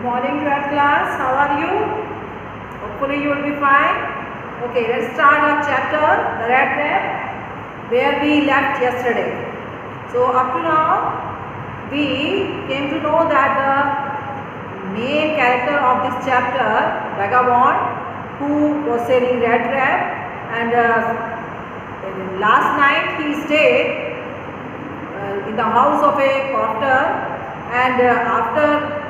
Morning to our class. How are you? Hopefully you will be fine. Okay, let's start our chapter, the rat trap, where we left yesterday. So up to now, we came to know that the main character of this chapter, Vagabond, who was selling rat trap, and last night he stayed in the house of a crofter, and after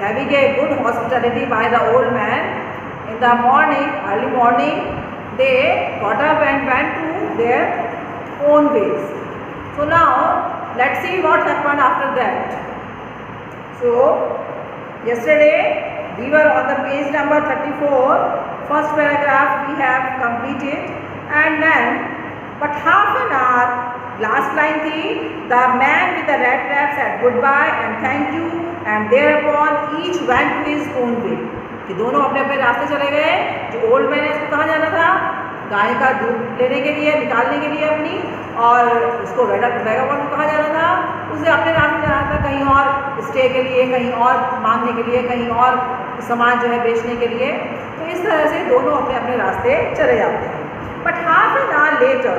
having a good hospitality by the old man, in the morning, early morning, they got up and went to their own ways. So now let's see what happened after that. So yesterday we were on the page number 34, first paragraph we have completed, and then but half an hour, last line थी, the man with the rat trap said goodbye and thank you, and thereupon each went to his own way. कि दोनों अपने अपने रास्ते चले गए. जो old man है उसको कहाँ जाना था? गाय का दूध लेने के लिए, निकालने के लिए अपनी, और उसको वैगाबॉन्ड को कहाँ जाना था? उसे अपने रास्ते जाना था, कहीं और स्टे के लिए, कहीं और मांगने के लिए, कहीं और सामान जो है बेचने के लिए. तो इस तरह से दोनों अपने अपने रास्ते चले जाते हैं. But half an hour later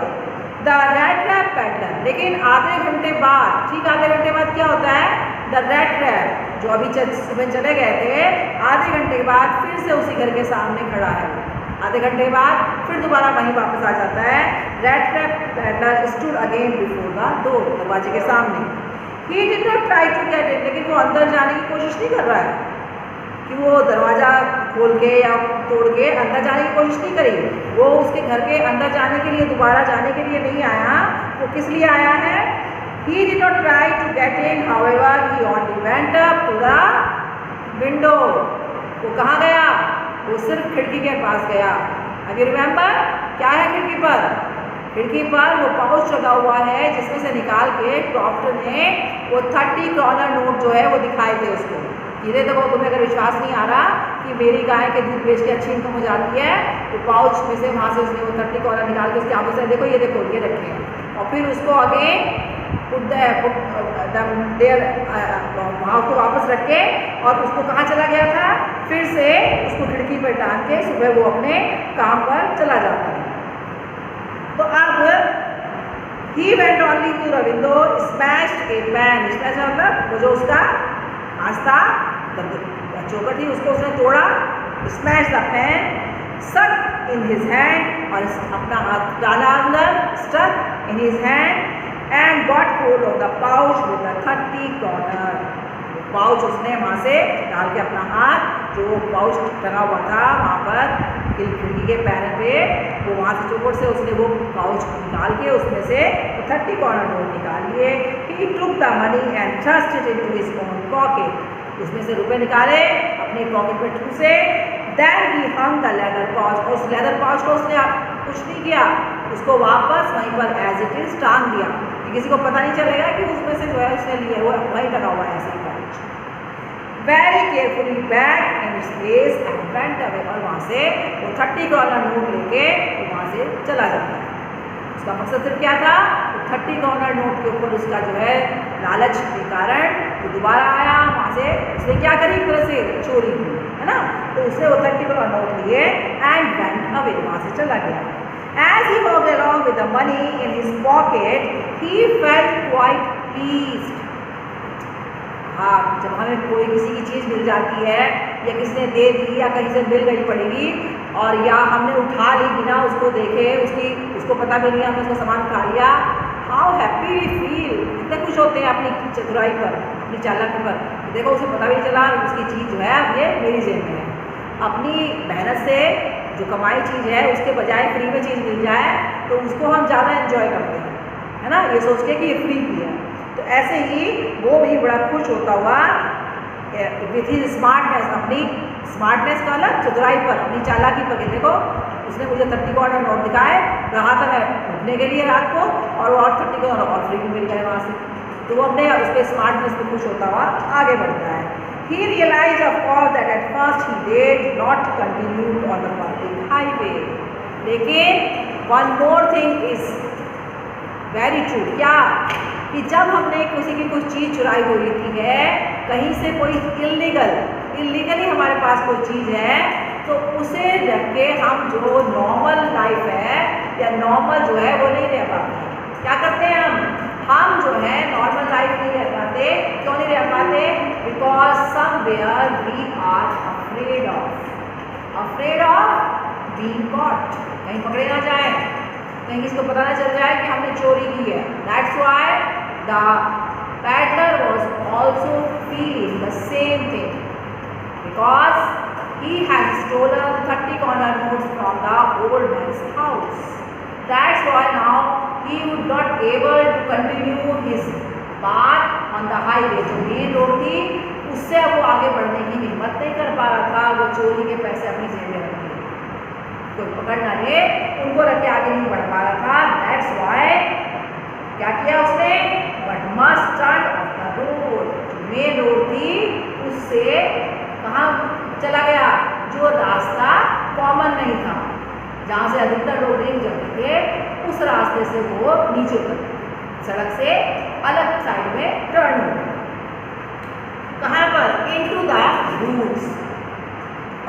the rat trap peddler, लेकिन आधे घंटे बाद, ठीक आधे घंटे बाद क्या होता है? द रैट ट्रैप जो अभी सुबह चले गए थे, आधे घंटे के बाद फिर से उसी घर के सामने खड़ा है. आधे घंटे बाद फिर दोबारा वहीं वापस आ जाता है. Rat trap peddler stood again before the door, दरवाजे के सामने. He did not try to get in, लेकिन वो अंदर जाने की कोशिश नहीं कर रहा है कि वो दरवाज़ा खोल के या तोड़ के अंदर जाने की कोशिश नहीं करी. वो उसके घर के अंदर जाने के लिए, दोबारा जाने के लिए नहीं आया. वो किस लिए आया है? He did not try to get in, however, he only went up to the window. वो कहाँ गया? वो सिर्फ खिड़की के पास गया. अब you remember क्या है खिड़की पर? खिड़की पर वो पाउच लगा हुआ है जिसमें से निकाल के क्रॉफ्टर ने वो 30 कॉर्नर नोट जो है वो दिखाए थे उसको. ये देखो, तुम्हें अगर विश्वास नहीं आ रहा कि मेरी गाय के दूध बेच के अच्छी इनकम हो जाती है, तो पाउच में से वहाँ से उसने वो 30 कॉर्नर निकाल के उसके आंखों से देखो, ये देखो, ये रखे हैं. और फिर उसको आगे वहाँ को वापस रख के, और उसको कहाँ चला गया था? फिर से उसको खिड़की पर टांग के सुबह वो अपने काम पर चला जाता है. तो अब he went only to the window, smashed a pane. Smash मतलब वो जो उसका नाश्ता चौकट थी उसको उसने तोड़ा. स्मैश द पैन, सक इन हिज हैंड, और अपना हाथ डाला अंदर, stuck in his hand, and got hold of the pouch with the 30 kronor. Pouch उसने वहाँ से डाल के अपना हाथ, जो पाउच टंगा हुआ था वहाँ पर खिड़की के पैर पे, वो वहाँ से चौकट से उसने वो पाउच निकाल के उसमें से 30 कॉर्नर नोट निकाल लिए. He took the money and thrust it into his own pocket. उसमें से रुपए निकाले, अपने पॉकेट में ठूसे. Then he hung the leather pouch, और उस लेदर पाउच को उसने कुछ नहीं किया, उसको वापस वहीं पर एज इट इज टांग दिया. किसी को पता नहीं चलेगा कि उसमें से जो है उसने लिए वो वहीं लगा हुआ है ऐसे ही pouch. Very carefully back in its place and went away, और वहाँ से वो 30 कॉर्नर नोट लेके वहाँ से चला जाता है. उसका मकसद सिर्फ क्या था? तो 30 कॉर्नर नोट के ऊपर उसका जो है लालच के कारण वो दोबारा आया. वहाँ से उसने क्या करी? एक तरह से चोरी की, है ना. तो उसने वो 30 कॉर्नर नोट लिए एंड वेंट अवे, वहाँ से चला गया. As he walked along with the money in his pocket, he felt quite pleased. हाँ, जब हमें कोई किसी की चीज़ मिल जाती है, या किसी ने दे दी, या कहीं से मिल गई पड़ेगी, और या हमने उठा ली बिना उसको देखे, उसको पता भी नहीं, हमने उसका सामान उठा लिया, हाउ हैप्पी वी फील. कितने खुश होते हैं अपनी चतुराई पर, अपनी चालाकी पर. देखो, उसे पता भी नहीं चला उसकी चीज़ जो है अब ये मेरी जेब में है. अपनी मेहनत से जो कमाई चीज़ है उसके बजाय फ्री में चीज़ मिल जाए तो उसको हम ज़्यादा एंजॉय करते हैं, है ना, ये सोच के कि ये फ्री की है. तो ऐसे ही वो भी बड़ा खुश होता हुआ विथ हिज स्मार्टनेस, अपनी स्मार्टनेस का अलग, चतुराई पर, अपनी चालाकी पर. देखो, उसने मुझे 30 कॉर्नर नोट दिखाए, रहा था मैं उठने के लिए रात को, और वो और 30 कॉर्नर और फ्री में मिल गए वहाँ से. तो वो अपने उसके स्मार्टनेस पर खुश होता हुआ आगे बढ़ता है. He realized, of course, that at first he did not continue on the public highway. लेकिन one more thing is very true. क्या? कि जब हमने किसी की कुछ चीज़ चुराई हुई थी है, कहीं से कोई इलीगली हमारे पास कोई चीज़ है, तो उसे रख के हम जो नॉर्मल लाइफ है या नॉर्मल जो है वो नहीं रह पाते। क्या करते हैं हम जो है नॉर्मल लाइफ नहीं रह पाते। क्यों नहीं रह पाते? Because somewhere we are afraid of being caught. कहीं पकड़े ना जाए, कहीं किसी को पता ना चल जाए कि हमने चोरी की है। That's why the peddler was also feeling the same thing, because he had stolen 30 corner notes from the old man's house. That's why now he would not able to continue his path on the highway. जो main road थी उससे वो आगे बढ़ने की हिम्मत नहीं कर पा रहा था। वो चोरी के पैसे अपनी जेब में रख के, कोई पकड़ ना ले, उनको रख के आगे नहीं बढ़ पा रहा था। That's why क्या किया उसने? But must turn off the road. जो मेन रोड थी उससे कहाँ चला गया? जो रास्ता कॉमन नहीं था, जहाँ से अधिकतर लोग नहीं जाते थे, उस रास्ते से वो नीचे उतर सड़क से अलग साइड में टर्न हो गया। कहाँ पर? Into the woods.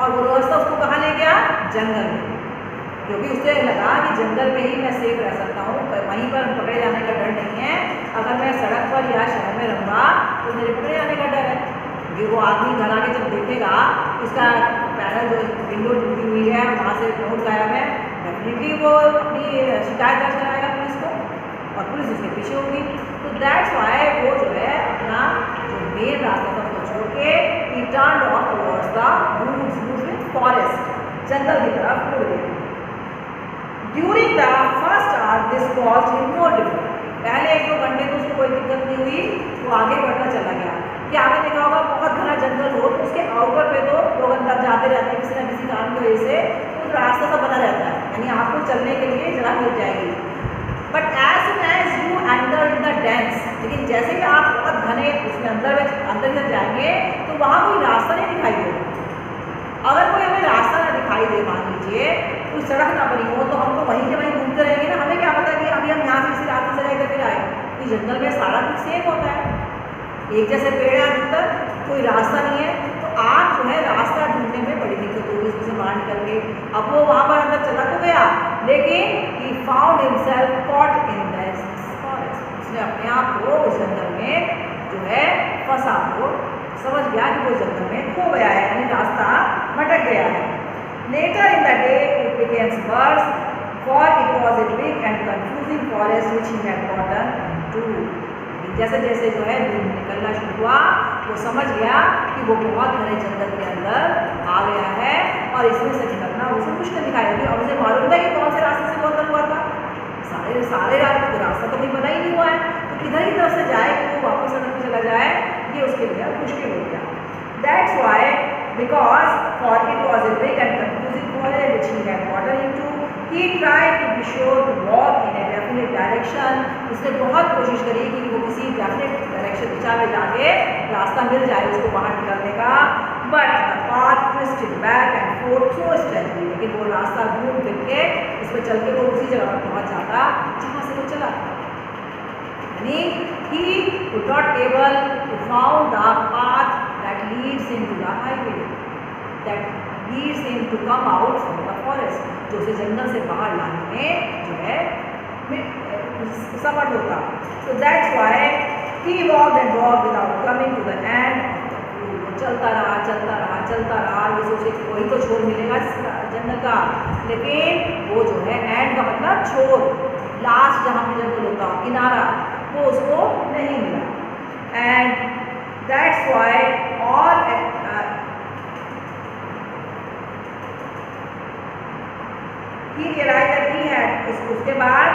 और वो रास्ता उसको कहाँ ले गया? जंगल में, क्योंकि उसे लगा कि जंगल में ही मैं सेफ रह सकता हूँ, वहीं पर पकड़े जाने का डर नहीं है। अगर मैं सड़क पर या शहर में रहूँगा तो मेरे पकड़े जाने का डर है। क्योंकि वो आदमी घर आके जब देखेगा उसका पैनल जो विंडो टूटी हुई है, वहाँ से नोट गायब है, डेफिनेटली वो अपनी शिकायत दर्ज कराएगा पुलिस को और पुलिस उसके पीछे होगी। तो दैट्स व्हाई वो जो है अपना जो मेन रास्ता था उसको छोड़ के ही turned off towards the woods with forest, जंगल की तरफ मुड़ गया। During the first hour this caused him no difficulty. पहले 1-2 घंटे तो उसको कोई दिक्कत नहीं हुई, वो आगे बढ़ता चला गया। कि आपने देखा होगा बहुत घना जंगल हो तो उसके आउटर पे तो लोग अंदर जाते रहते हैं किसी ना किसी काम की वजह से, तो रास्ता सा बना रहता है, यानी आपको चलने के लिए जगह मिल जाएगी। But as soon as you enter in the dense, लेकिन जैसे कि आप बहुत घने उसमें अंदर जब जाएंगे तो वहाँ कोई रास्ता नहीं दिखाई देगा। अगर कोई हमें रास्ता ना दिखाई दे, मान लीजिए कोई सड़क ना बनी हो, तो हम तो वहीं के वहीं घूमते रहेंगे ना। हमें क्या पता कि अभी हम यहाँ से किसी रास्ते से जाएंगे फिर आए। तो जंगल में सारा कुछ सेम होता है, एक जैसे पेड़ है अधिकतर, कोई रास्ता नहीं है, तो आप जो है रास्ता ढूंढने में बड़ी दिक्कत होगी उसमें से बाहर निकल के। अब वो वहाँ पर अंदर चला तो गया, लेकिन he found himself caught in this forest. उसने अपने आप को उस जंगल में जो है फंसा, वो समझ गया कि वो जंगल में खो गया है, यानी रास्ता भटक गया है। Later in the day it became worse, for it was a big and confusing forest which he had gotten into. जैसे जैसे जो है दिन निकलना शुरू हुआ, वो समझ गया कि वो बहुत घने जंगल के अंदर आ गया है और इसमें से निकलना उसे मुश्किल दिखाई देगी। और उसे मालूम था कि कौन से रास्ते से वो अंदर हुआ था, सारे रास्ता तो कोई बना ही नहीं हुआ है, तो किधर की तरफ से जाए कि वो वापस सड़क पर चला जाए, ये उसके लिए मुश्किल हो गया। That's why because for it was a big and confusing forest which he had gotten into, he tried to be sure to walk in a definite direction. उसने बहुत कोशिश करी कि वो किसी definite direction दिशा में जाके रास्ता मिल जाए उसको बाहर निकलने का। But the path twisted back and forth so strangely. लेकिन वो रास्ता घूम फिर के इस पर चल के वो उसी जगह पर पहुंच जाता जहाँ से वो चला। यानी he could not able to found the path that leads him to the highway, that leads him to come out from the forest. जो उसे जंगल से बाहर लाने में जो है समर्थ होता। तो that's why he walked and walked without coming to the end of the road. वो चलता रहा, ये सोचे कि वही तो छोर मिलेगा जंगल का, लेकिन वो जो है एंड का मतलब छोर, लास्ट जहाँ पे जंगल होता हो, किनारा, वो उसको नहीं मिला। And that's why all he realized that he had उसके बाद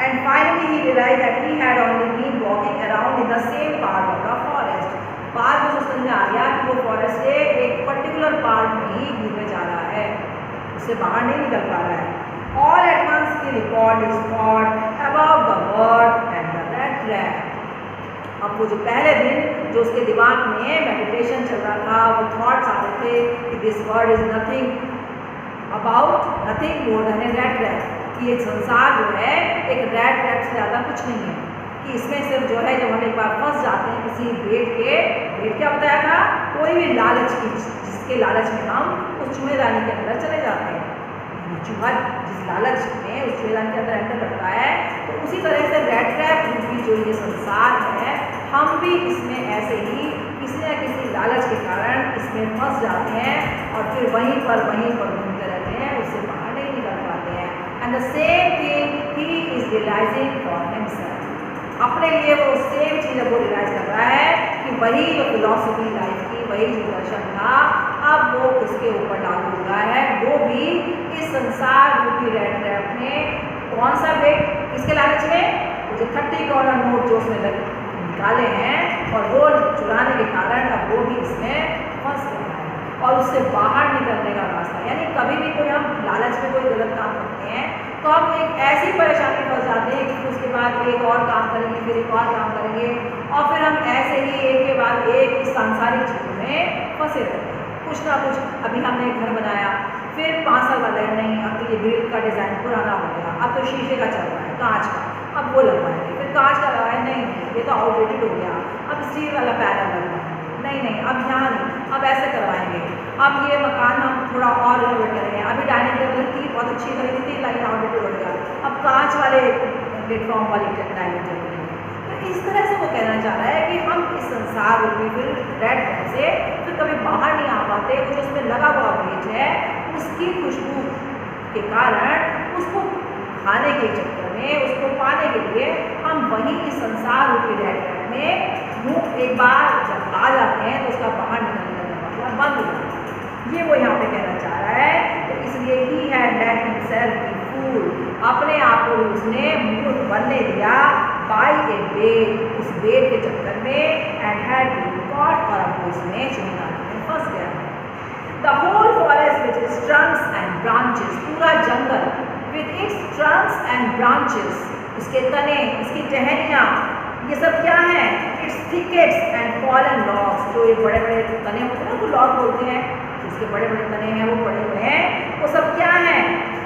and finally he realized that he had only been walking around in the same part of the forest. बाद में उसको समझ आ गया कि वो फॉरेस्ट के एक पर्टिकुलर पार्ट में ही घूमने जा रहा है, उससे बाहर नहीं निकल पा रहा है। All at once he recalled his thought about the bird and the rat trap. अब वो जो पहले दिन जो उसके दिमाग में मेडिटेशन चल रहा था, वो थॉट्स आ रहे थे कि this world is nothing about nothing more than A rat trap, कि ये संसार जो है एक रैट ट्रैप से ज़्यादा कुछ नहीं है। कि इसमें सिर्फ जो है जब हम एक बार फंस जाते हैं किसी भेड़ क्या बताया था, कोई भी लालच की, जिसके लालच में हम उस चूहेदानी के अंदर चले जाते हैं। चूहा जिस लालच में उस चूहेदानी के अंदर एंटर करता है, तो उसी तरह से रैट ट्रैप रूपी जो ये संसार है, हम भी इसमें ऐसे ही किसी न किसी लालच के कारण इसमें फंस जाते हैं और फिर वहीं पर घूमते रहते हैं, उससे बाहर नहीं निकल पाते हैं। And the same thing he is realising for himself, अपने लिए वो सेम चीज़ वो रियलाइज कर रहा है कि वही जो फिलॉसफी लाइफ की, वही जो दर्शन था, अब वो उसके ऊपर लागू हुआ है। वो भी इस संसार रूपी रैट ट्रैप में कौन सा बेट, किसके लालच में, जो 30 करोड़ नोट जो उसमें निकाले हैं और वो चुराने के कारण अब वो भी इसमें फंस गया है और उससे बाहर निकलने का रास्ता, यानी कभी भी कोई हम लालच में कोई गलत काम करते हैं तो हम एक ऐसी परेशानी फंस जाते हैं कि उसके बाद एक और काम करेंगे, फिर एक और काम करेंगे और फिर हम ऐसे ही एक के बाद एक इस सांसारिक चीज़ों में फंसे रहते हैं। कुछ ना कुछ, अभी हमने एक घर बनाया, फिर 5 साल बाद नहीं, अब तो ये ग्रिल का डिज़ाइन पुराना हो गया, अब तो शीशे का चल रहा है, कांच का, अब वो लगवाएंगे, फिर कांच का लगाया, नहीं ये तो आउटडेटेड हो गया, अब स्टील वाला पैनल लगवाएंगे, नहीं अब यहाँ नहीं, अब ऐसे करवाएंगे, अब ये मकान हम थोड़ा और रिनोवेट करेंगे, अभी डाइनिंग टेबल थी बहुत अच्छी खरीदी थी, लेकिन आउटडेटेड हो गया, अब कांच वाले प्लेटफॉर्म वाली डाइनिंग टेबल। तो इस तरह से वो कहना चाह रहा है कि हम इस संसार रूपी फिर रैट ट्रैप से फिर कभी बाहर नहीं आ पाते। वो जो उसमें लगा हुआ पेज है, उसकी खुशबू के कारण उसको खाने के चक्कर में, उसको पाने के लिए हम वही इस संसार रूपी रैट ट्रैप में मुँह एक बार जब आ जाते हैं तो उसका बाहर निकलने का दरवाजा बंद हो जाता है। ये वो यहाँ पे कहना चाह रहा है। तो इसलिए he had late himself B fooled, अपने आप को उसने मूर्ख बनने दिया बाय ए बेट, उस बेट के चक्कर में, एंड हैड बीन कॉट, और अब उसमें चुनाव में फंस गया। The whole forest with its trunks and branches, पूरा जंगल with its trunks and branches, उसके तने, उसकी टहनियाँ, ये सब क्या है, its thickets and fallen logs, जो ये बड़े बड़े तने होते हैं ना, वो लॉग बोलते हैं, उसके बड़े बड़े तने हैं, वो पड़े हुए हैं, वो सब क्या है,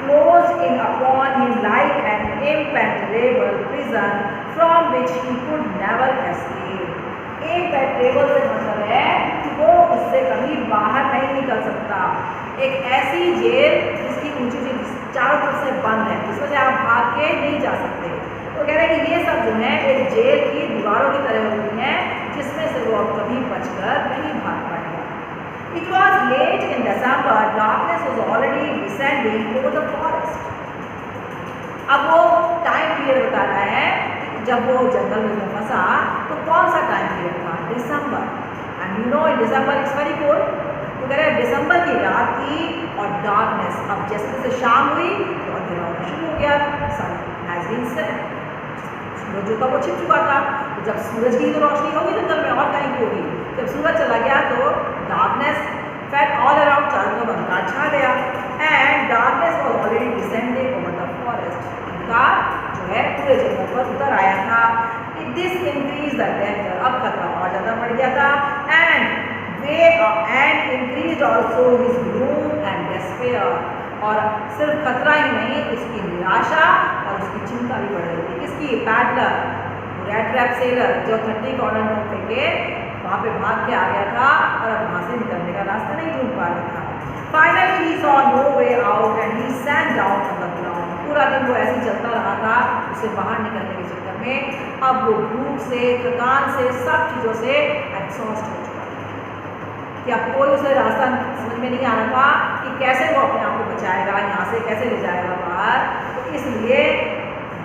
closed in upon him like an impenetrable prison from which he could never escape. impenetrable से मतलब है कि वो उससे कभी बाहर नहीं निकल सकता, एक ऐसी जेल जिसकी ऊंची चारों तरफ से बंद है, जिसमें से आप भाग के नहीं जा सकते। तो कह रहे हैं कि ये सब जो है एक जेल की दीवारों की तरह होती हैं, जिसमें से वो अब कभी बचकर नहीं भाग पाएगा। It was late in December. Darkness was already descending over the forest. अब वो टाइम पीरियड बता रहा है कि जब वो जंगल में फंसा तो कौन सा टाइम पीरियड था, दिसंबर, and you know in December it's very cold. तो कह रहे हैं दिसंबर की रात थी और डार्कनेस, अब जैसे जैसे शाम हुई तो अंधेरा होना शुरू हो गया, सन हैज बीन सेट, सूरज जो था वो छिप चुका था। तो जब सूरज की तो रोशनी होगी जंगल में, और कहीं की होगी, जब सूरज चला गया तो डार्कनेस फेल ऑल अराउंड, चारों तरफ अंधकार छा गया, and darkness was already descending over the forest, अंधकार जो है पूरे जंगल पर उतर आया था। दिस इंक्रीज द डेंजर, अब खतरा और ज़्यादा बढ़ गया था, and increase also his gloom and despair, और सिर्फ खतरा ही नहीं, उसकी निराशा और उसकी चिंता भी बढ़ रही थी। किसकी, पैडलर, रैट ट्रैप सेलर जो 30 कॉर्नर नोट लेके वहाँ पे भाग के आ गया था और अब वहाँ से निकलने का रास्ता नहीं ढूंढ पा रहा था। Finally he saw no way out and he sat down on the ground. पूरा दिन वो ऐसे ही चलता रहा था, उसे बाहर निकलने के चक्कर में अब वो भूख से, थकान से, सब चीज़ों से एग्जॉस्ट हो चुका था कि अब कोई उसे रास्ता समझ में नहीं आ रहा था कि कैसे वो अपने आप को बचाएगा, यहाँ से कैसे ले जाएगा बाहर। तो इसलिए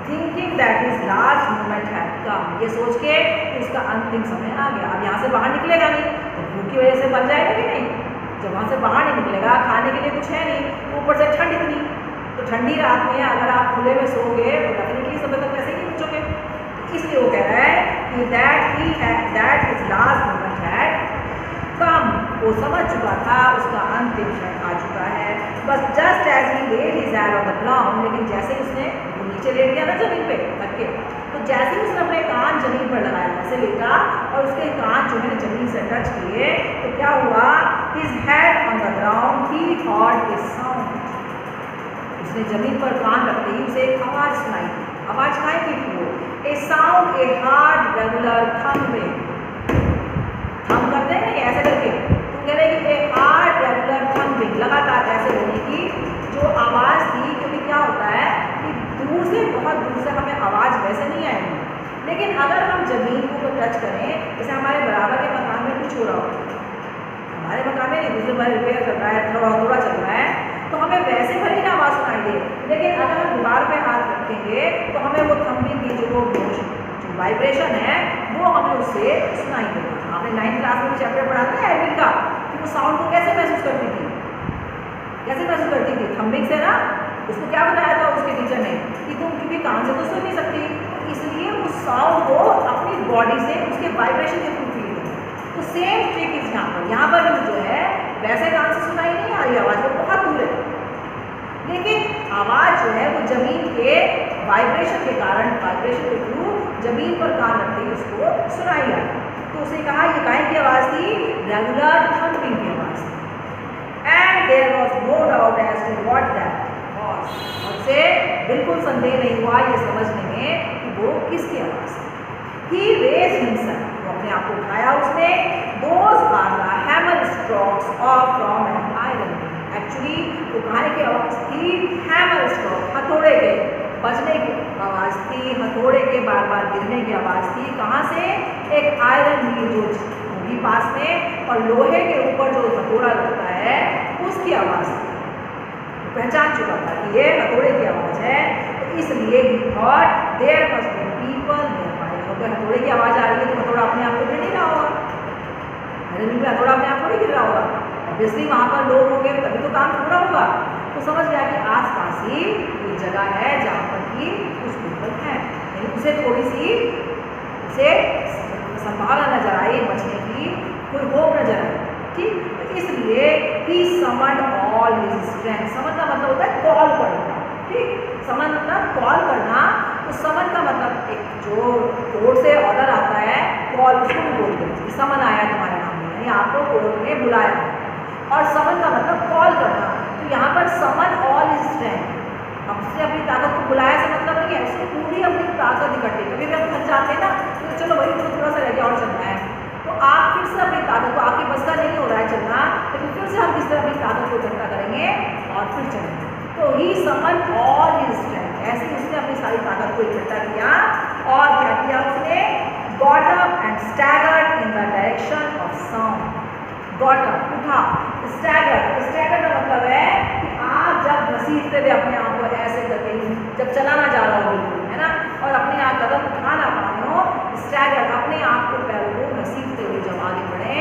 thinking that his last moment had come, ये सोच के कि उसका अंतिम समय आ गया, अब यहाँ से बाहर निकलेगा नहीं तो भूख की वजह से मर जाएगा कि नहीं। जब वहाँ से बाहर नहीं निकलेगा, खाने के लिए कुछ है नहीं, ऊपर से ठंड इतनी, तो ठंडी रात में अगर आप खुले में सोओगे तो डेफिनेटली समय तक वैसे ही नहीं बचोगे। इसलिए वो कह रहा है कि that his last moment had come, वो समझ चुका था उसका अंतिम क्षण आ चुका है। बस just as he laid his hand on the ground, लेकिन जैसे ही उसने नीचे लेट गया ना जमीन पे रख के, तो जैसे ही उसने अपने कान जमीन पर लगाया, ऐसे लेटा और उसके कान जो है जमीन से टच किए, तो क्या हुआ, his head on the ground he heard a sound, उसने जमीन पर कान रखते ही उसे एक आवाज़ सुनाई। आवाज़ काहे की थी वो, a sound a hard regular thumping, thump करते हैं ना ऐसे करके, तो कह रहे हैं कि ए हार्ड रेगुलर थम्बिंग, लगातार ऐसे होने की जो आवाज़ थी। क्योंकि क्या होता है कि दूर से, बहुत दूर से हमें आवाज़ वैसे नहीं आएगी, लेकिन अगर हम ज़मीन को टच करें, जैसे हमारे बराबर के मकान में कुछ हो रहा हो, हमारे मकान में नहीं, दूसरे बार रिपेयर चल रहा है, थोड़ा थोड़ा चल रहा है, तो हमें वैसे भले ना आवाज़ सुनाई दे, लेकिन अगर हम दीवार पे हाथ रखेंगे तो हमें वो थम्बिंग की जो वाइब्रेशन है वो हमें उससे सुनाई देगा। आपने 9th क्लास में चैप्टर पढ़ा था एडविन का, कि वो साउंड को कैसे महसूस करती थी, कैसे महसूस करती थी, थम्बिंग से ना। उसको क्या बताया था उसके टीचर ने कि तुम क्योंकि कान से तो सुन नहीं सकती, तो इसलिए उस साउंड को अपनी बॉडी से उसके वाइब्रेशन के थ्रू फील करो। तो सेम ट्रिक इस यहाँ पर भी जो है वैसे कान से सुनाई नहीं आ रही आवाज़, वो बहुत दूर है, लेकिन आवाज़ जो है वो जमीन के वाइब्रेशन के कारण, वाइब्रेशन के थ्रू जमीन पर कान रखते ही उसको सुनाई आई। तो उसने कहा ये काहे की आवाज़ थी, रेगुलर थम्पिंग की आवाज़ थी। And there was no doubt as to what that was, और उसे बिल्कुल संदेह नहीं हुआ ये समझने में कि वो किसकी आवाज़ थी। He raised himself, वो अपने आप को उठाया उसने। Those are the hammer strokes of from an iron. Actually वो कहानी की आवाज़ थी हैमर स्ट्रोक, हथौड़े के बजने की आवाज़ थी, हथौड़े के बार बार गिरने की आवाज़ थी। कहाँ से, एक आयरन व्हील जो होगी पास में, और लोहे के ऊपर जो हथौड़ा लगता है उसकी आवाज़ थी। पहचान चुका था कि ये हथौड़े की आवाज़ है, तो इसलिए he thought there must be people nearby. अगर हथौड़े की आवाज़ आ रही है तो हथौड़ा अपने आप को गिर नहीं रहा होगा, हथौड़ा अपने आप थोड़ी गिर रहा होगा, ऑब्वियसली वहाँ पर लोग होंगे तभी तो काम पूरा होगा। तो समझ गया कि आसपास ही कोई जगह है जहाँ पर कि कुछ पीपल हैं, यानी उसे थोड़ी सी उसे संभावना नजर आई बचने की, कोई होप नजर आई। ठीक, तो इसलिए ही समन्ड ऑल हिज स्ट्रेंथ। समन का मतलब होता है कॉल करना, ठीक, समन मतलब कॉल करना। तो समन का मतलब एक जो कोर्ट से ऑर्डर आता है, कॉल उसको भी बोलते हैं, समन आया तुम्हारे नाम में, यानी आपको कोर्ट ने बुलाया। और समन का मतलब कॉल करना, तो यहाँ पर समन ऑल हिज स्ट्रेंथ, हमसे अपनी ताकत को बुलाया से मतलब नहीं है, उसको पूरी अपनी ताकत इकट्ठी। कभी भी हम थक जाते हैं ना, तो चलो भाई तो थोड़ा सा रह गया और चलना है, तो आप फिर से अपनी ताकत को, आपकी बस का नहीं हो रहा है चलना, लेकिन फिर से हम किस तरह अपनी ताकत को इकट्ठा करेंगे और फिर चलेंगे। तो ही समन ऑल हिज स्ट्रेंथ, ऐसे ही उसने अपनी सारी ताकत को इकट्ठा किया और क्या किया उसने, got up and staggered in the direction of sound. Got up, उठा, स्टैगर्ड, स्टैगर्ड का मतलब है कि आप जब घसीटते हुए अपने आप को ऐसे करके, जब चलाना जा रहा हो बिल्कुल, है ना, और अपने आप कदम उठा ना पा रहे हो, स्टैगर्ड, अपने आप को पैरों को घसीटते हुए जब आगे बढ़े,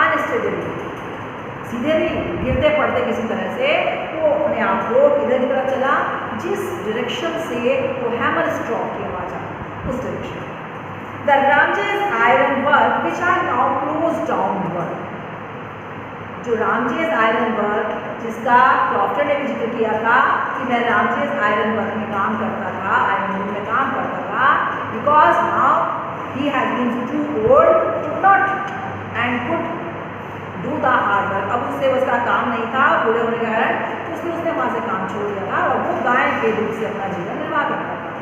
अनस्टेबली, सीधे नहीं, गिरते पड़ते किसी तरह से, वो अपने आप को किधर की तरफ चला, जिस डायरेक्शन से वो हैमर स्ट्रोक की आवाज आई, उस डायरेक्शन। The Ramjes iron work which are now close downward, जो रामजेस आयरन वर्क जिसका डॉक्टर ने भी जिक्र किया था कि मैं रामजेस आयरन वर्क में काम करता था, आयरन वर्क में काम करता था, because now he has been too old to not and could do the hard work. अब उससे उसका काम नहीं था बूढ़े होने के कारण, तो इसलिए उसने वहाँ से काम छोड़ दिया था और वो गाय के दूध से अपना जीवन निर्वाह करता था।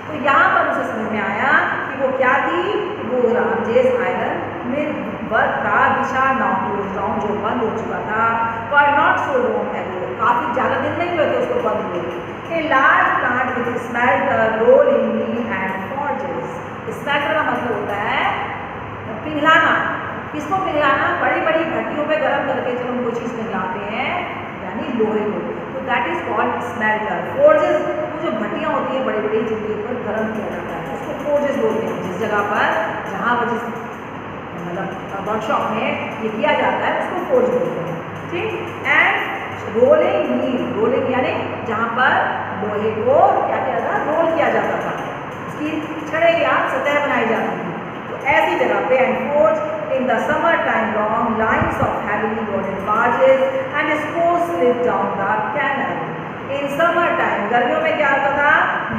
तो यहाँ पर उसे समझ में आया कि वो क्या थी, वो रामजेस आयरन में वर्क का विशा नाउ क्लोज डाउन, जो बंद हो चुका था, for not so long ago, काफ़ी ज़्यादा दिन नहीं हुए थे उसको बंद हुए। A large plant with smelter rolling mill and forges. Smelter का मतलब होता है पिघलाना। किसको पिघलाना, बड़ी बड़ी भट्टियों पे गर्म करके जब हम कोई चीज़ पिघलाते हैं, यानी लोहे को, तो दैट इज कॉल्ड स्मेल्टर। फोर्जेस, वो जो भट्टियाँ होती हैं बड़ी बड़ी जिनके ऊपर गर्म किया जाता है, उसको फोर्जेस बोलते हैं। जिस जगह पर, जहाँ वो जिस मतलब वर्कशॉप में ये किया जाता है, उसको फोर्ज बोलते हैं, ठीक। एंड रोलिंग मिल, रोलिंग यानी जहाँ पर लोहे को क्या किया जाता है, रोल किया जाता था, उसकी छड़े या सतह बनाई जाती थी, तो ऐसी जगह पे। And forge in the summer time long lines of heavily loaded barges and sports slip down the canal. In summer time, गर्मियों में क्या होता था,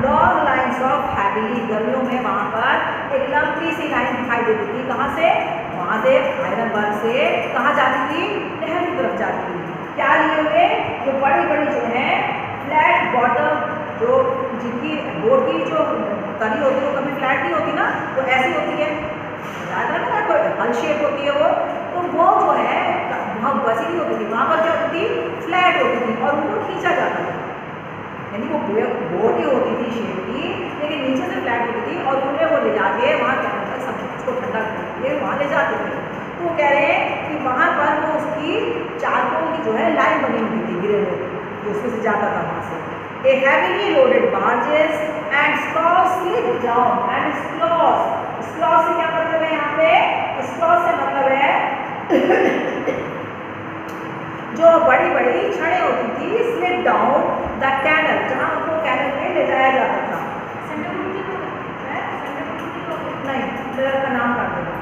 लॉन्ग लाइन्स ऑफ हैवीली, गर्मियों में वहाँ पर एक लंबी सी लाइन दिखाई देती थी, कहाँ से, वहाँ से आयरन वर्क से कहाँ जाती थी, नहर की तरफ जाती थी। क्या लिए हुए, जो बड़ी बड़ी जो है फ्लैट बॉटम जो जिनकी बोर्ड की जो तली होती है वो कभी फ्लैट नहीं होती ना, वो ऐसी होती है, याद रखना, हल शेप होती है वो, तो वो जो है वहाँ वैसी नहीं होती थी, वहाँ पर क्या होती थी, फ्लैट होती थी और उनको खींचा जाता था, यानी वो बोर्ड ही होती थी शेप की, लेकिन नीचे से फ्लैट होती थी और उन्हें वो ले जाके वहाँ क्या होता है, सब उसको ठंडा करके वहाँ ले जाते थे। तो वो कह रहे हैं कि वहाँ पर वो उसकी चारकोल की जो है लाइन बनी हुई थी गिरे हुए, जो उसमें से जाता था वहाँ से। A heavily loaded barges and straws slid down and straws से क्या मतलब है यहाँ पे, straws से मतलब है जो बड़ी बड़ी छड़ें होती थी, slid down the canal, जहाँ उनको कैनल में ले जाया जाता था। नहीं, नहर का नाम काट देगा।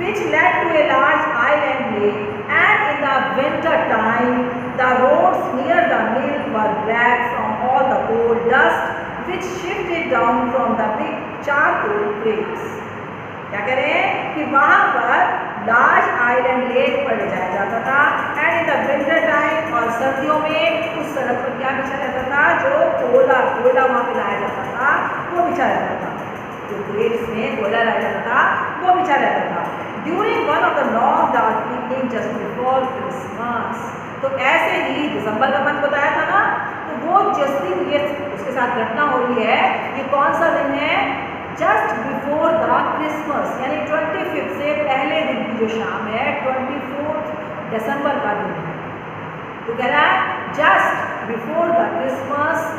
Which led to a large island lake, and in the winter time the roads near the mill were black from all the coal dust which shifted down from the big charcoal crates। क्या कह रहे हैं कि वहाँ पर large island lake पर ले जाया जाता था, and in the winter time, और सर्दियों में उस सड़क पर क्या बिछा रहता था, जो कोयला वहाँ पे लाया जाता था वो बिछा रहता था, जो क्रेट्स में कोयला लाया जाता था वो बिछा रहता था। During one of the long dark evening just before Christmas, तो ऐसे ही दिसंबर का मंथ बताया था ना, तो वो जिस दिन ये उसके साथ घटना हो रही है, ये कौन सा दिन है, जस्ट बिफोर द क्रिसमस, यानी 25 से पहले दिन की जो शाम है, 24 दिसंबर का दिन है। तो कह रहा है just before the Christmas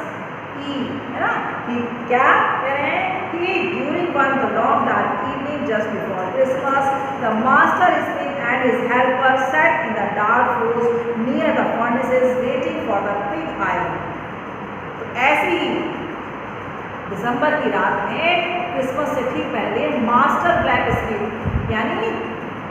eve, है ना, कि क्या कह रहे हैं कि during one the long dark evening just before Christmas the master smith and his helper sat in the dark rose near the furnaces waiting for the pig iron. तो ऐसी ही दिसंबर की रात में क्रिसमस से ठीक पहले मास्टर ब्लैक स्मिथ, यानी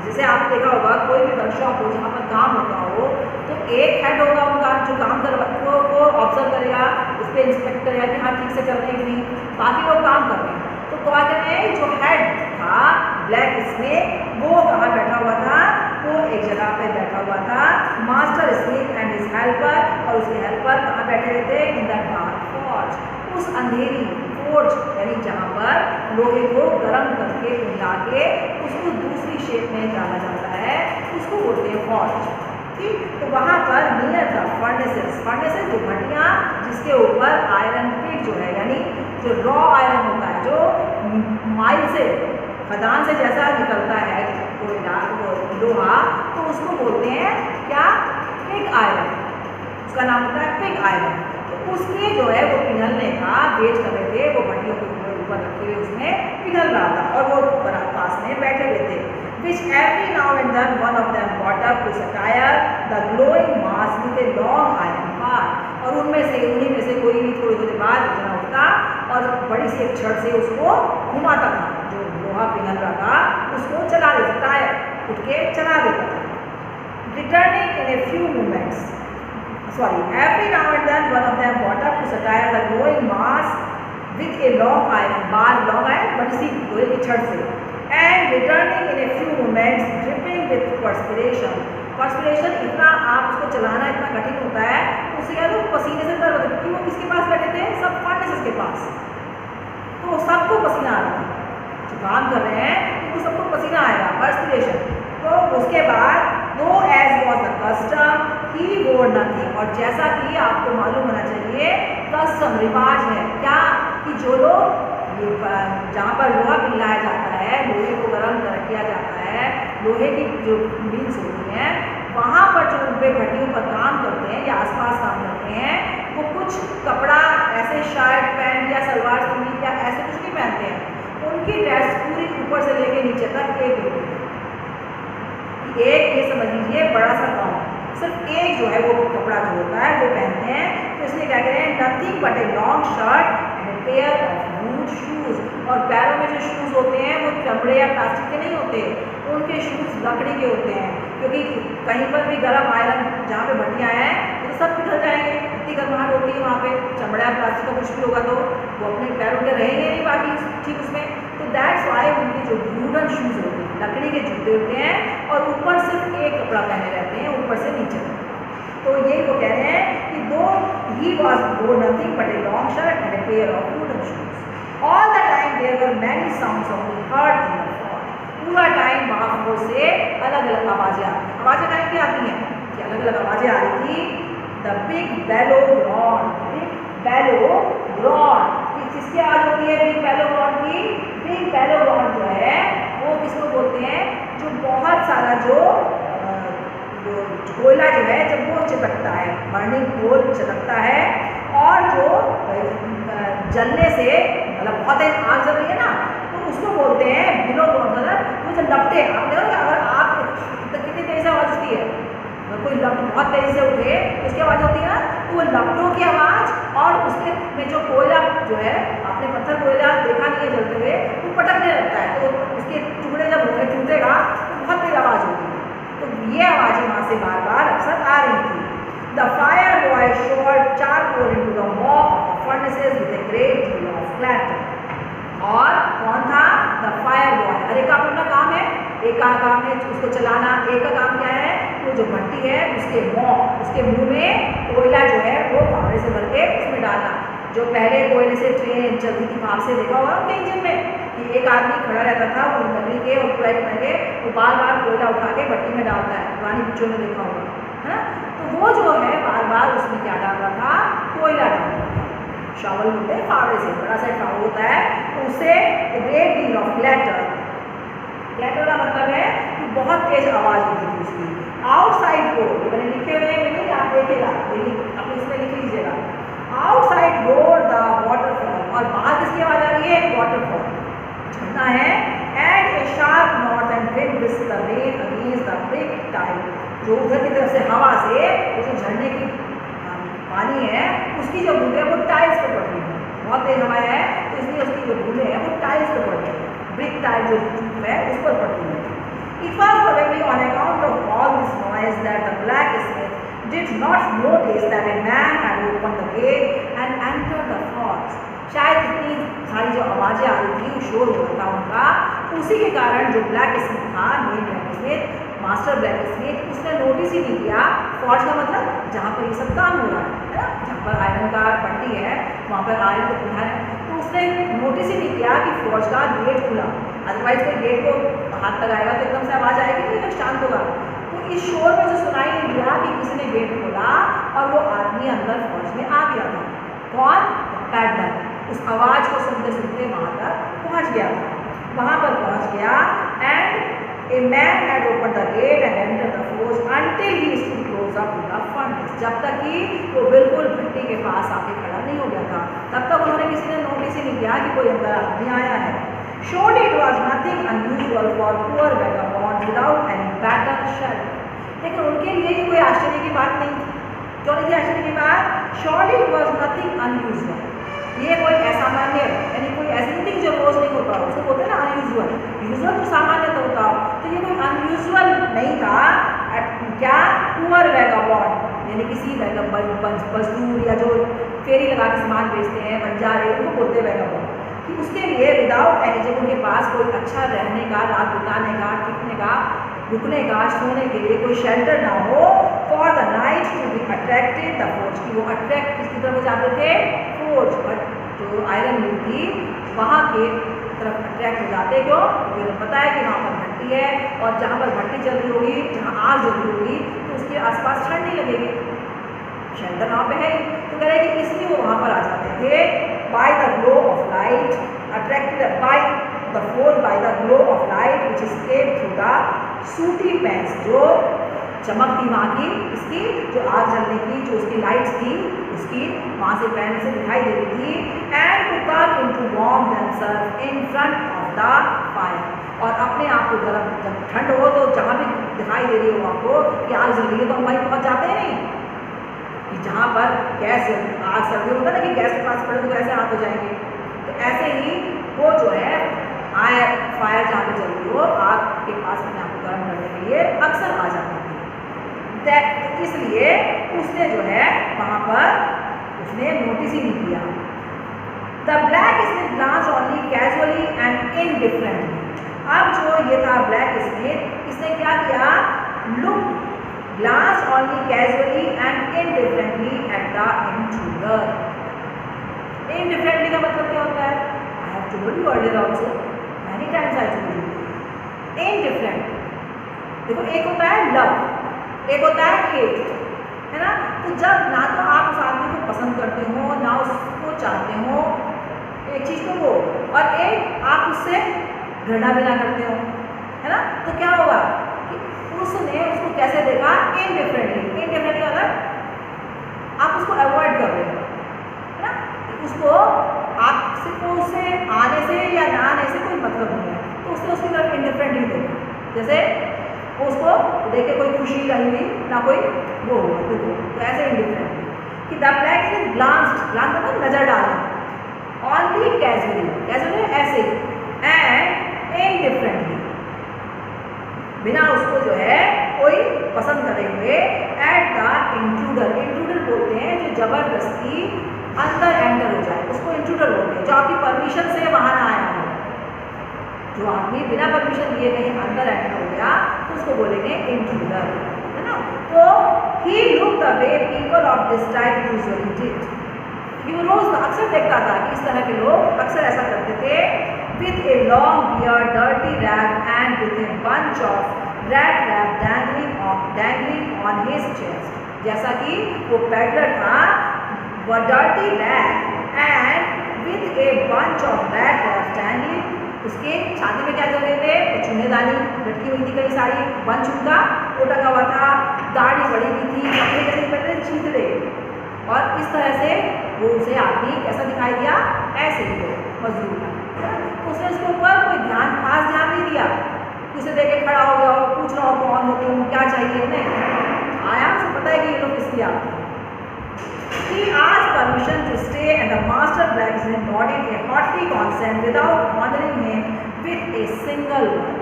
जैसे आपने देखा होगा कोई भी वर्कशॉप हो जहाँ पर काम होता हो, तो एक हेड होगा उनका जो काम कर वो ऑब्जर्व करेगा, उस पर इंस्पेक्ट करेगा कि हाँ ठीक से चल रहे हैं कि नहीं, बाकी लोग काम कर रहे हैं। तो क्या कह रहे हैं, जो हेड था ब्लैक स्मिथ वो कहाँ बैठा हुआ था, वो एक जगह पे बैठा हुआ था, master smith and his helper, और उसके हेल्पर कहाँ बैठे हुए थे, इन द डार्क फॉर्ज, उस अंधेरी फोर्ज, यानी जहाँ पर लोहे को गर्म करके मिला के उसको दूसरी शेप में डाला जाता है, उसको बोलते हैं फॉर्ज। ठीक, तो वहाँ पर नियर द फर्नेसेस जो भट्टियाँ जिसके ऊपर आयरन पिट जो है, यानी जो रॉ आयरन होता है, जो माइल से खदान से जैसा निकलता है कोयला लोहा, तो उसको बोलते हैं क्या, पिग आयरन, उसका नाम होता है पिग आयरन। तो उसके जो है वो पिघलने का वेट कर रहे थे, वो भट्टियों के ऊपर रखे हुए उसमें पिघल रहा था और वो पास में बैठे हुए थे। Which every now and then one of them got up to satire the glowing mass with a long iron bar, और उन्हीं में से कोई भी थोड़ी थोड़ी बाद जना उठता और बड़ी सी एक छड़ से उसको घुमाता था, जो लोहा पिघल रहा था उसको चला देता, टायर उठ के चला देता था। Returning in a few moments, every now and then one of them got up to satire the glowing mass with a long iron bar, long iron बड़ी सी लोहे की छड़ से, and returning in a few moments dripping with perspiration, इतना आप उसको चलाना इतना कठिन होता है, उससे क्या पसीने से तर होता है, क्योंकि वो किसके पास बैठे थे, सब फर्नेसेस के पास, तो सबको पसीना आ रहा था, जो काम कर रहे हैं तो सबको पसीना आएगा, perspiration। तो उसके बाद दो as was the custom he wore nothing, और जैसा कि आपको मालूम होना चाहिए कस्टम रिवाज है क्या, कि जो लोग जहाँ पर लोहा पिघलाया जाता है, लोहे को गर्म किया जाता है, लोहे की जो मिल्स होती हैं वहाँ पर जो उन पे भट्टियों पर काम करते हैं या आसपास काम करते हैं, वो कुछ कपड़ा ऐसे शर्ट पैंट या सलवार कमीज या ऐसे कुछ नहीं पहनते हैं, उनकी ड्रेस पूरी ऊपर से लेके नीचे तक एक होती है, एक ये समझ लीजिए बड़ा सा गाउन, सिर्फ एक जो है वो कपड़ा जो होता है वो पहनते हैं। तो इसलिए क्या कह रहे हैं, nothing but a long shirt and a pair of boot shoes, और पैरों में जो शूज़ होते हैं वो चमड़े या प्लास्टिक के नहीं होते, उनके शूज़ लकड़ी के होते हैं, क्योंकि कहीं पर भी गर्म आयरन जहाँ पे भट्टियाँ हैं तो सब पिघल जाएंगे, इतनी गर्माहट होती है वहाँ पे, चमड़ा या प्लास्टिक का कुछ भी होगा तो वो अपने पैरों के रहेंगे नहीं बाकी ठीक उसमें। तो दैट्स वाई उनके जो वुडन शूज़ होते हैं, लकड़ी के जूते होते हैं, और ऊपर सिर्फ एक कपड़ा पहने रहते हैं ऊपर से नीचे तक। तो यही वो कह रहे हैं कि दो he was wore nothing but a long shirt and a pair of wooden shoes. All the time there were many sounds of being heard in the fort. पूरा टाइम वहाँ से अलग अलग आवाज़ें आती हैं। आवाज़ें कहीं की आती हैं कि अलग अलग आवाज़ें आ रही थी। The big bellow groan, big bellow groan, किसकी आवाज़ होती है बिग बेलो ग्रॉन की? बिग बेलो ग्रॉन जो है वो किसको बोलते हैं? जो बहुत सारा जो कोयला जो है जब वो चिपकता है, बर्निंग कोल चिपकता है और जो जलने से मतलब बहुत आग जल रही है ना, तो उसको बोलते हैं बिलो मतलब वो जो लपटे। आप देखो कि अगर आग कितनी तेज़ से आवाज़ उठती है, अगर कोई लपट बहुत तेज़ी से उठे तो उसकी आवाज़ होती है ना, तो वो लपटों की आवाज़ और उसके में जो कोयला जो है, आपने पत्थर कोयला देखा नहीं है जलते हुए, वो पटकने लगता है, तो उसके टुकड़े जब टूटेगा तो बहुत तेज़ आवाज़ होती है। तो ये आवाज़ें वहाँ से बार बार अक्सर आ रही थी। The fire boy shot charcoal into the mock of furnaces with a great deal of clatter. और कौन था? The fire boy. हर एक का अपना काम है, एक का काम है उसको चलाना, एक का काम क्या है? वो जो भट्टी है उसके मुंह में कोयला जो है वो फावड़े से भर के उसमें डालना। जो पहले कोयले से ट्रेन चलती थी भाप से देखा होगा उनके इंजन में कि एक आदमी खड़ा रहता था वो लकड़ी के और फ्राई करके वो बार बार कोयला उठा के भट्टी में डालता है, पुरानी पिक्चरों में देखा होगा, है ना? तो वो जो है बार बार उसमें क्या डाल रहा था? कोयला डाल रहा था। शॉवल होते हैं फावड़े से, बड़ा सा फावड़ा होता है, तो उससे great deal of clatter. Clatter का मतलब है कि बहुत तेज आवाज़ होती थी उसकी। आउटसाइड रोड, मैंने लिखे हुए नहीं, आप देखेगा आप इसमें लिख लीजिएगा। आउटसाइड रोड द वाटरफॉल, और बाहर किसकी आवाज़ आ रही है? वाटरफॉल, झरना है। And a sharp north end wind whisk the rain against the big tide, जो उधर की तरफ से हवा से वो जो झरने की पानी है उसकी जो बूंदें वो टाइल्स पर पड़ रही है, बहुत तेज हवा है तो इसलिए उसकी जो बूंदें हैं वो टाइल्स पर पड़ रही है, ब्रिक टाइल जो है उस पर पड़ती है। It was probably on account of all this noise that the blacksmith did not notice that a man had opened the gate and entered the forest. शायद इतनी सारी जो आवाज़ें आ रही थी, शोर हो रहा था उनका, उसी के कारण जो ब्लैक स्मिथ था, main black Smith, master black Smith, उसने नोटिस ही नहीं किया। फॉर्ज का मतलब जहाँ पर ये सब काम हो रहा है ना, जहाँ पर आयरन का पट्टी है वहाँ पर आयरन को खुला है, तो उसने नोटिस ही नहीं किया कि फॉर्ज का गेट खुला। अदरवाइज कोई गेट को हाथ लगाएगा तो एकदम से आवाज़ आएगी नहीं, तो शांत होगा। तो इस शोर में जो सुनाई नहीं दिया कि किसी ने गेट खोला और वो आदमी अंदर फौज में आ गया था। कौन? पैडलर। उस आवाज़ को सुनते सुनते वहाँ तक पहुँच गया था, वहाँ पर पहुँच गया। And a man had open the gate and enter the forge until he stood close up to the furnace, जब तक कि वो बिल्कुल भट्टी के पास आके खड़ा नहीं हो गया था, तब तक उन्होंने किसी ने नोटिस ही नहीं किया कि कोई अंदर आदमी आया है। Surely it was nothing unusual for poor vagabond without any better shelter. लेकिन उनके लिए ये कोई आश्चर्य की बात नहीं थी। क्यों नहीं थी आश्चर्य की बात? Surely it was nothing unusual. ये कोई असामान्य यानी कोई ऐसी नहीं थी जो रोज नहीं होता हो, उसको बोलते हैं ना अनयूजुअल। यूजुअल तो सामान्य तो होता हो, तो ये कोई अनयूजुअल नहीं था। क्या? पुअर वैगाबॉन्ड यानी किसी मजदूर या जो फेरी लगा के सामान बेचते हैं, बंजारे, उनको बोलते हैं वैगाबॉन्ड। कि उसके लिए विदाउट एनी, जब उनके पास कोई अच्छा रहने का, रात बिताने का, टिकने का, रुकने का, सोने के लिए कोई शेल्टर ना हो, for the night to be attracted the फौज, की वो अट्रैक्ट किसकी तरफ जाते थे? फौज, बट जो आयरन मिल थी वहाँ के तरफ अट्रैक्ट हो जाते। क्यों? क्योंकि उन्हें पता है कि वहाँ पर भट्टी है और जहाँ पर भट्टी चल रही होगी, जहाँ आग जल रही होगी, तो उसके आसपास ठंड नहीं लगेगी, शेल्टर वहाँ पे है। तो कह रहे कि इसलिए वो वहाँ पर आ जाते थे। By the glow of light, attracted by the force by the glow of light which escaped through the sooty pans, जो चमक थी वहाँ की, इसकी जो आग जलने की जो उसकी लाइट्स थी उसकी वहाँ से पैन से दिखाई दे रही थी। And to come into warm themselves in front of the fire, और अपने आप को गर्म, जब ठंड हो तो जहाँ भी दिखाई दे रही हो आपको कि आग जल रही है तो हम वहीं पहुँच जाते हैं नहीं, कि जहाँ पर गैस आग सर्दी होता है ना कि गैस के पास पड़े तो कैसे हाथ हो जाएंगे, तो ऐसे ही वो जो है फायर जहाँ पे चल रही हो आग के पास अपने आप को गर्म करने के लिए अक्सर आ जाती थी। इसलिए उसने जो है वहाँ पर उसने नोटिस ही नहीं किया। The black smith glance only casually and indifferently. अब जो ये था ब्लैक स्मिथ, इसने क्या किया? Look glanced only casually and indifferently at the intruder. Indifferently का मतलब क्या होता है? I have told you earlier also, many times I told you. Indifferent. देखो एक होता है love, एक होता है hate, है ना? तो जब ना तो आप उस आदमी को पसंद करते हो, ना उसको चाहते हो, एक चीज़ तो वो, और एक आप उससे घृणा भी ना करते हो, है ना? तो क्या होगा कि उसने उसको कैसे देखा? इनडिफरेंटली। इनडिफरेंटली मतलब आप उसको अवॉइड कर रहे हो, है ना? उसको आपसे को उससे आने से या ना आने से कोई मतलब नहीं है, तो उसने उसकी तरफ इनडिफरेंटली देखा। जैसे उसको देख के कोई खुशी रही हुई ना कोई वो हुआ, तो ऐसे इनडिफरेंटली कि the black is glanced, glance मतलब नजर डालना, ऑनली कैजुअली, कैजुअली ऐसे एंड इनडिफरेंटली, बिना उसको जो है कोई पसंद करे हुए, एट द इंट्रूडर, इंट्रूडर बोलते हैं जो जबरदस्ती अंदर एंटर हो जाए, उसको इंट्रूडर बोलते हैं, जो आपकी परमिशन से वहाँ ना आया हो, जो आदमी बिना परमिशन लिए कहीं अंदर एंटर हो गया तो उसको बोलेंगे इंट्रूडर, है ना? तो he look the way people of this type usually did, वो रोज अक्सर देखता था कि इस तरह के लोग अक्सर ऐसा करते थे, with a long beard, dirty rag and with a bunch of red rag dangling on his chest, जैसा कि वो पैडलर था, वो dirty rag and with a bunch of red rag dangling, उसके छाती में क्या कर रहे थे? चुन्नीदानी लटकी हुई थी, कई सारी बंच उनका वो टंगा हुआ था, दाढ़ी बड़ी हुई थी, कपड़े कैसे पहले चीतड़े, और इस तरह से वो उसे आदमी कैसा दिखाई दिया? ऐसे ही वो मजदूर था, तो उसने उसके ऊपर कोई खास ध्यान नहीं दिया, उसे देख के खड़ा हो गया हो, पूछ रहा हो कौन हो तुम, क्या चाहिए, नहीं आया, उसे पता है कि ये लोग किसलिए आते हैं। He asked permission to stay and the master blacksmith nodded a hearty consent without honoring him with a single word.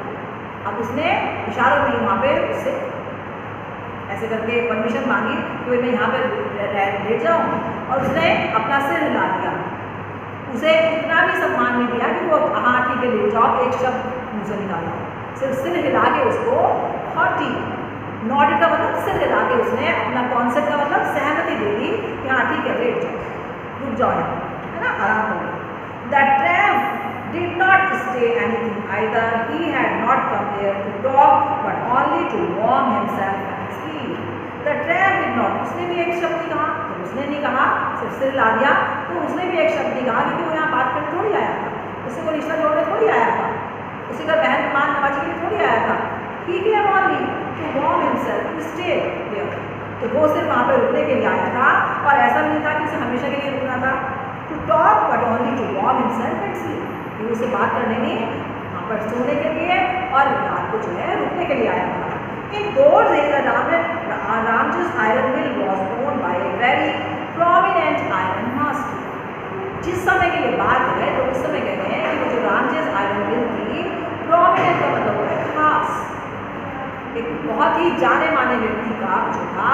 अब उसने इशारों में वहाँ पे उससे ऐसे करके परमिशन मांगी कि मैं यहाँ पे लेट जाऊँ, और उसने अपना सिर हिला दिया, उसे इतना भी सम्मान नहीं दिया कि वो हाँ ठीक है लेट जाओ, एक शब्द मुँह से निकाला, सिर्फ सिर हिला के उसको हॉटी, नॉटेड का मतलब सिर हिला के उसने अपना कॉन्सेप्ट का मतलब सहमति दे दी कि हाँ ठीक है लेट जाओ, रुक जाओ, है ना, आराम करो। The tramp did not stay anything either. He had not come there to talk but only to warm himself and sleep. The tramp did not, उसने भी एक शब्द नहीं कहा, तो उसने नहीं कहा, सिर्फ सिर ला दिया, तो उसने भी एक शब्द नहीं कहा, क्योंकि वो यहाँ बात करने थोड़ी आया था, उससे कोई रिश्ता जोड़ने थोड़ी आया था, उसी का बहन मान नवाजी के लिए थोड़ी आया था। He came only to warm himself, to stay there. तो वो सिर्फ वहाँ पे रुकने के लिए आया था, और ऐसा नहीं था कि उसे हमेशा के लिए रुकना था। To talk but only to warm himself and sleep. उसे बात करने नहीं, वहाँ पर सोने के लिए और रात को जो है रुकने के लिए आया था। In those days, Ramjas iron mill was owned by a very prominent iron master. जिस समय की ये बात है, तो उस समय कहते हैं कि वो जो रामजेस आयरन मिल थी, प्रोमिनेंट का मतलब है खास, एक बहुत ही जाने माने व्यक्ति का जो था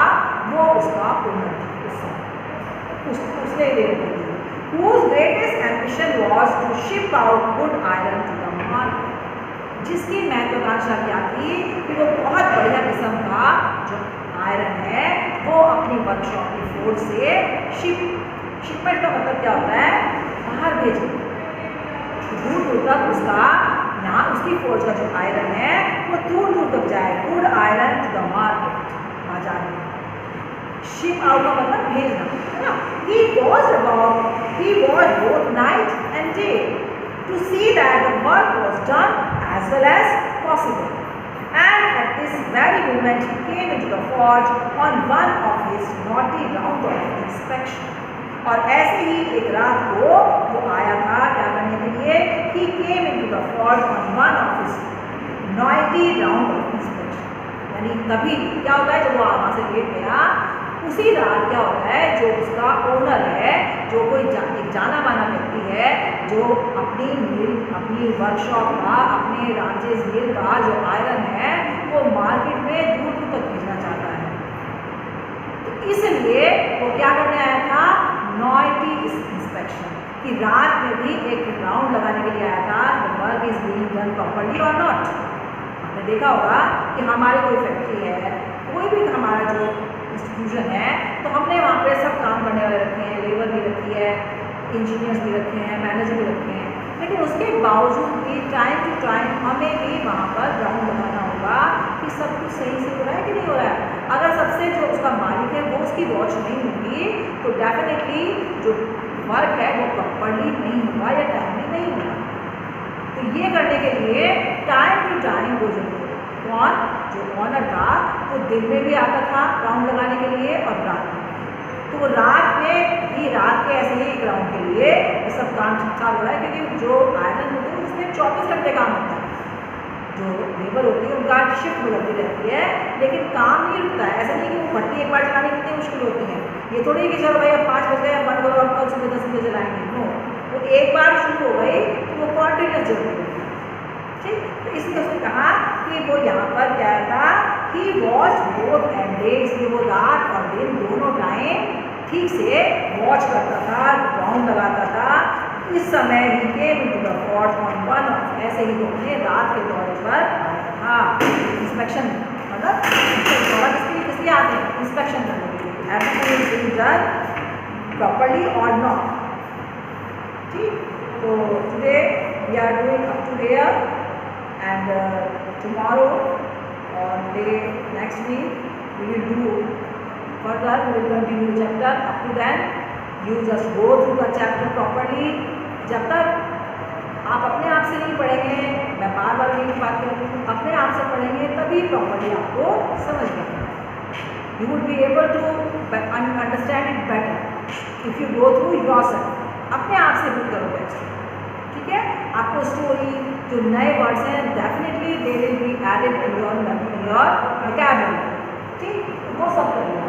वो उसका ओनर था उस समय, उसने ले रखी थी। Whose greatest ambition was to ship out good iron to the market. जिसकी महत्वाकांक्षा क्या थी कि वो बहुत बढ़िया किस्म का जो आयरन है वो अपनी वर्कशॉप की फोर्स से शिपमेंट का मतलब क्या होता है? बाहर भेजना, दूर दूर तक उसका यहाँ उसकी फोर्स का जो आयरन है वो दूर दूर तक जाए, good iron to the market, बाजार में। शिप आउट का मतलब भेजना, है ना? He was both night and day to see that the work was done as well as possible. And at this very moment he came into the forge on one of his naughty round of inspection. और ऐसे ही एक रात को वो आया था क्या करने के लिए? He came into the forge on one of his naughty round of inspection. यानी तभी क्या होता है जब वो वहाँ से लेट गया, उसी रात क्या होता है जो उसका ओनर है, जो कोई एक जाना माना व्यक्ति है, जो अपनी मिल, अपनी वर्कशॉप का, अपने राजेश मिल का जो आयरन है वो मार्केट में दूर दूर तक भेजना चाहता है, तो इसलिए वो क्या करने आया था? नॉटी इंस्पेक्शन, कि रात में भी एक राउंड लगाने के लिए आया था, the work is being done properly और नॉट। आपने देखा होगा कि हमारी कोई फैक्ट्री है, कोई भी हमारा जो इंस्टीट्यूशन है तो हमने वहाँ पे सब काम करने वाले रखे हैं, लेबर भी रखी है, इंजीनियर्स भी रखे हैं, मैनेजर भी रखे हैं, लेकिन उसके बावजूद भी टाइम टू टाइम हमें भी वहाँ पर राउंड लगाना होगा कि सब कुछ सही से हो रहा है कि नहीं हो रहा है। अगर सबसे जो उसका मालिक है वो उसकी वॉच नहीं होगी तो डेफिनेटली जो वर्क है वो प्रॉपरली नहीं होगा या टाइमली नहीं होगा। तो ये करने के लिए टाइम टू टाइम वो जो कौन जो ऑनर था वो दिन में भी आता था राउंड लगाने के लिए और रात में, तो वो रात में भी रात के ऐसे ही ग्राउंड के लिए ये सब काम ठीक ठाक हो रहा है, क्योंकि जो आयरन होते हैं उसमें 24 घंटे काम होता है, जो लेबर होती है उनका शिफ्ट बदलती रहती है, लेकिन काम नहीं रुकता है। ऐसा नहीं कि वो भट्टी एक बार चलानी कितनी मुश्किल होती है, ये थोड़ी है कि चलो भाई अब 5 बज गए अब बंद करो अब कल सुबह 10 बजे चलाएंगे, नो, वो एक बार शुरू हो गई तो वो कॉन्टिन्यूस चलती है। ठीक, तो इसलिए उसने कहा कि वो यहाँ पर क्या था कि वॉच बोथ एंड डे, इसलिए वो रात और दिन दोनों टाइम ठीक से वॉच करता था, राउंड लगाता था। इस समय ही के to the fort on one of, ऐसे ही वो अपने रात के दौरे पर आया था इंस्पेक्शन, मतलब किस लिए आते हैं इंस्पेक्शन करने के लिए, everything is being done properly और नॉट। ठीक, तो today we are doing up to here and tomorrow or day next week we will do further, we will continue chapter. Up to then you just go through the chapter properly. जब तक आप अपने आप से नहीं पढ़ेंगे, मैं बार बार यही बात कर रही हूँ, अपने आप से पढ़ेंगे तभी प्रॉपर्ली आपको समझ में आएगा। You would be able to understand it better if you go through yourself. अपने आप से भी करो टेक्स्ट, ठीक है। आपको स्टोरी जो नए वर्ड्स हैं definitely they will be added in your vocabulary, ठीक, वो सब करिए।